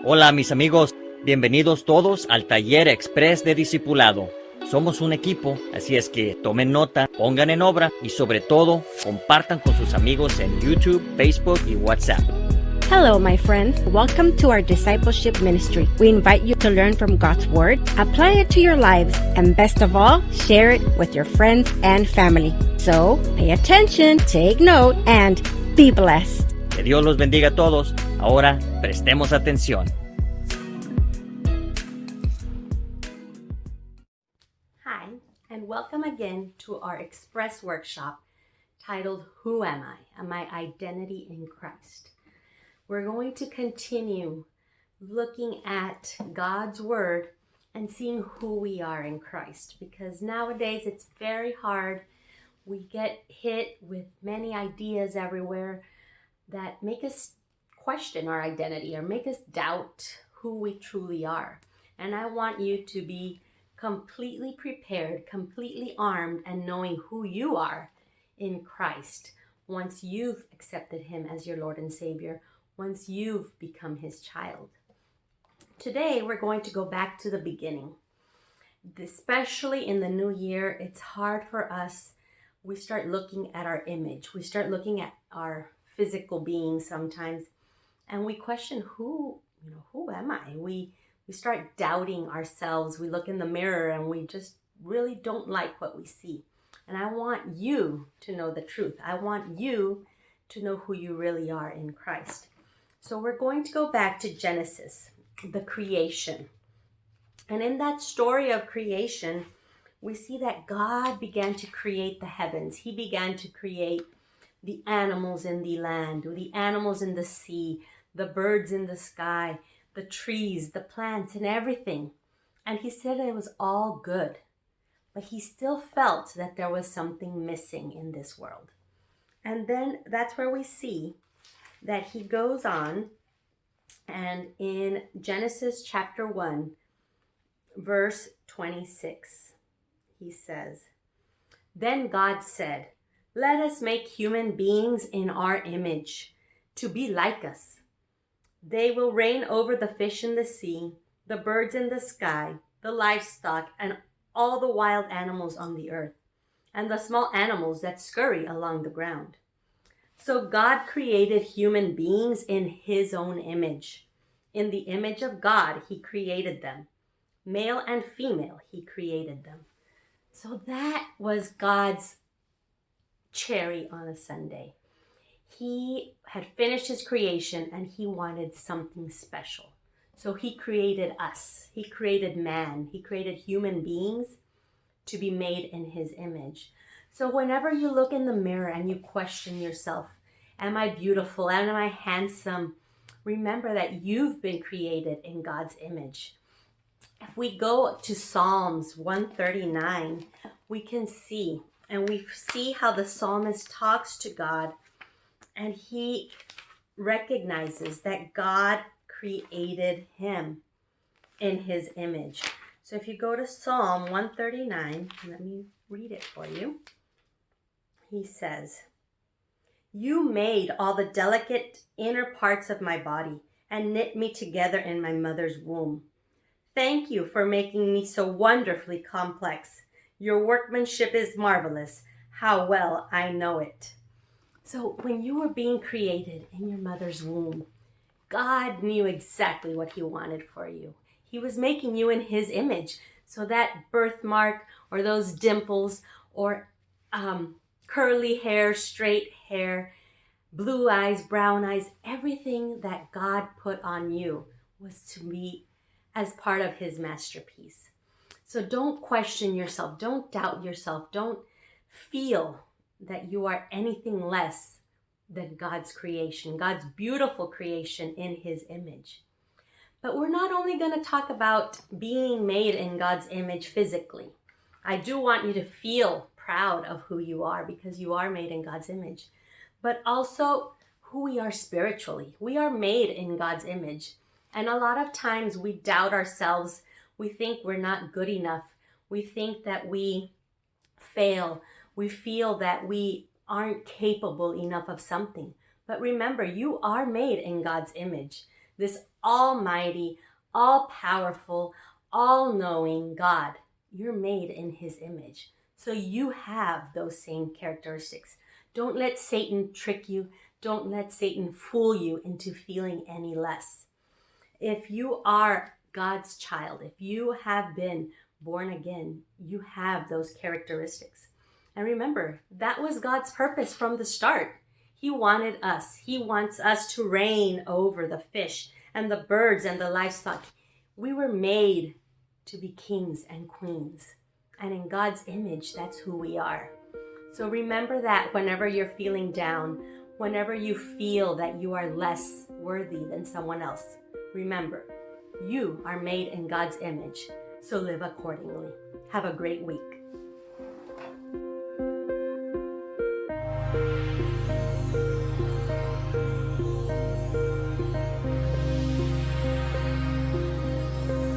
Hola mis amigos, bienvenidos todos al Taller Express de Discipulado. Somos un equipo, así es que tomen nota, pongan en obra y sobre todo compartan con sus amigos en YouTube, Facebook y WhatsApp. Hello, my friends. Welcome to our discipleship ministry. We invite you to learn from God's Word, apply it to your lives, and best of all, share it with your friends and family. So, pay attention, take note, and be blessed. Que Dios los bendiga a todos. Ahora, prestemos atención. Hi, and welcome again to our Express workshop titled, Who Am I? My Identity in Christ. We're going to continue looking at God's Word and seeing who we are in Christ, because nowadays it's very hard. We get hit with many ideas everywhere that make us question our identity or make us doubt who we truly are. And I want you to be completely prepared, completely armed, and knowing who you are in Christ once you've accepted Him as your Lord and Savior, once you've become His child. Today, we're going to go back to the beginning. Especially in the new year, it's hard for us. We start looking at our image. We start looking at our physical being sometimes, and we question who am I? We start doubting ourselves. We look in the mirror and we just really don't like what we see. And I want you to know the truth. I want you to know who you really are in Christ. So we're going to go back to Genesis, the creation. And in that story of creation, we see that God began to create the heavens. He began to create the animals in the land, the animals in the sea, the birds in the sky, the trees, the plants, and everything. And He said it was all good. But He still felt that there was something missing in this world. And then that's where we see that He goes on, and in Genesis chapter 1, verse 26, He says, "Then God said, 'Let us make human beings in our image, to be like us. They will reign over the fish in the sea, the birds in the sky, the livestock, and all the wild animals on the earth, and the small animals that scurry along the ground.' So God created human beings in His own image. In the image of God, He created them. Male and female, He created them." So that was God's cherry on a Sunday. He had finished His creation and He wanted something special. So He created us. He created man. He created human beings to be made in His image. So whenever you look in the mirror and you question yourself, am I beautiful? Am I handsome? Remember that you've been created in God's image. If we go to Psalms 139, we can see, and we see how the psalmist talks to God, and he recognizes that God created him in His image. So if you go to Psalm 139, let me read it for you. He says, "You made all the delicate inner parts of my body and knit me together in my mother's womb. Thank you for making me so wonderfully complex. Your workmanship is marvelous. How well I know it." So when you were being created in your mother's womb, God knew exactly what He wanted for you. He was making you in His image. So that birthmark or those dimples or curly hair, straight hair, blue eyes, brown eyes, everything that God put on you was to be as part of His masterpiece. So don't question yourself. Don't doubt yourself. Don't feel that you are anything less than God's creation, God's beautiful creation in His image. But we're not only going to talk about being made in God's image physically. I do want you to feel proud of who you are, because you are made in God's image, but also who we are spiritually. We are made in God's image. And a lot of times we doubt ourselves. We think we're not good enough. We think that we fail. We feel that we aren't capable enough of something. But remember, you are made in God's image. this almighty, all-powerful, all-knowing God. You're made in his image. So you have those same characteristics. Don't let Satan trick you. Don't let Satan fool you into feeling any less. If you are God's child, if you have been born again, you have those characteristics. And remember, that was God's purpose from the start. He wanted us. He wants us to reign over the fish and the birds and the livestock. We were made to be kings and queens. And in God's image, that's who we are. So remember that whenever you're feeling down, whenever you feel that you are less worthy than someone else, remember, you are made in God's image. So live accordingly. Have a great week.